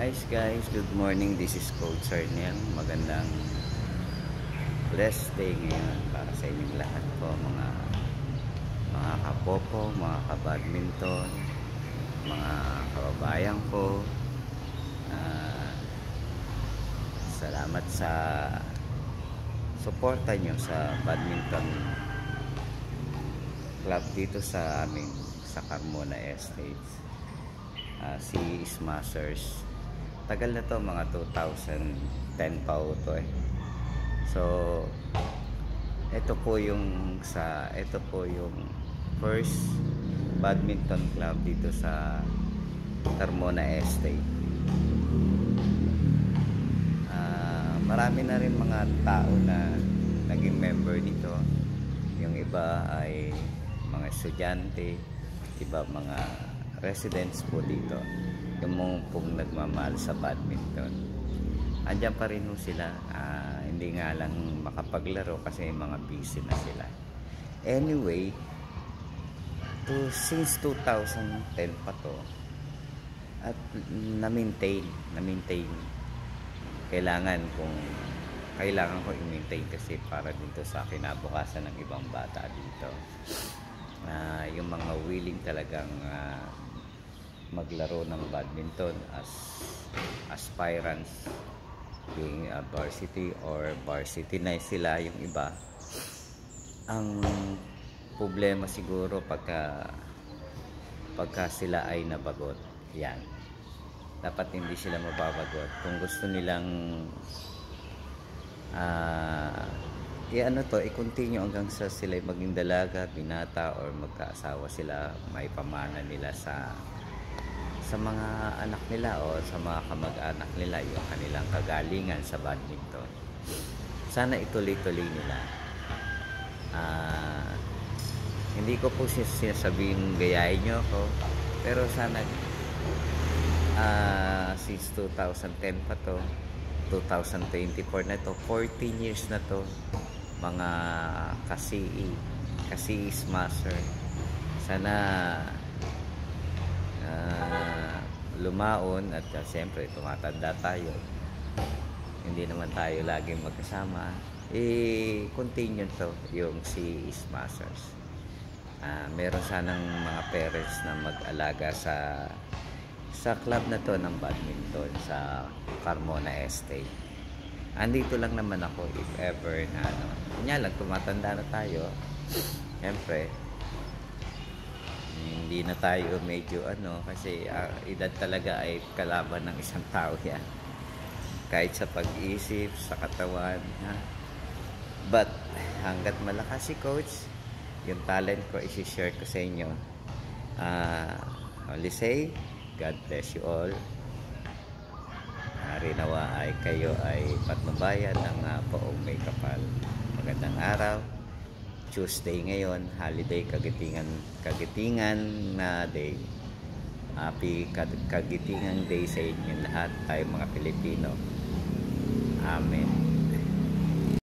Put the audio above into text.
Hi guys, good morning. This is Coach Arnel. Magandang blessed day ngayon para sa inyong lahat po, mga kapopo, mga kabadminton, mga kababayan ko. Ah, Salamat sa suporta nyo sa badminton club dito sa amin sa Carmona Estates. Si Smashers, tagal na to, mga 2010 pa to eh. So ito po yung first badminton club dito sa Carmona Estate. Marami na rin mga tao na naging member dito. Yung iba ay mga estudyante, iba mga residents po dito, yung mga pong nagmamahal sa badminton. Andiyan pa rin sila, hindi nga lang makapaglaro kasi mga busy na sila. Anyway, since 2010 pa to, at na-maintain kailangan ko i-maintain kasi para dito sa kinabukasan ng ibang bata dito, yung mga willing talagang maglaro ng badminton as aspirants, being a varsity or varsity na sila. Yung iba, ang problema siguro pagka sila ay nabagot, yan, dapat hindi sila mababagot. Kung gusto nilang i-continue hanggang sa sila maging dalaga, binata, or magkaasawa sila, may pamana nila sa mga anak nila o sa mga kamag-anak nila yung kanilang kagalingan sa badminton. Sana ituloy-tuloy nila. Hindi ko po sinasabing gayahin nyo ako, pero sana since 2010 pa to, 2024 na to, 14 years na to, mga kasi smasher, sana lumaon. At siyempre tumatanda tayo, hindi naman tayo laging magkasama, continue to yung si smashers. Meron sanang mga parents na mag-alaga sa club na to ng badminton sa Carmona Estate. Andito lang naman ako if ever na kanya lang tumatanda na tayo. Siyempre hindi na tayo medyo kasi edad talaga ay kalaban ng isang tao yan, kahit sa pag-iisip, sa katawan, but hanggat malakas si coach, yung talent ko i-share ko sa inyo. Only say God bless you all. Rinawa ay kayo ay patnubayan ng poong may kapal. Magandang araw. Tuesday ngayon, holiday, kagitingan na day. Happy kagitingan day sa inyo lahat, tayo mga Pilipino. Amen.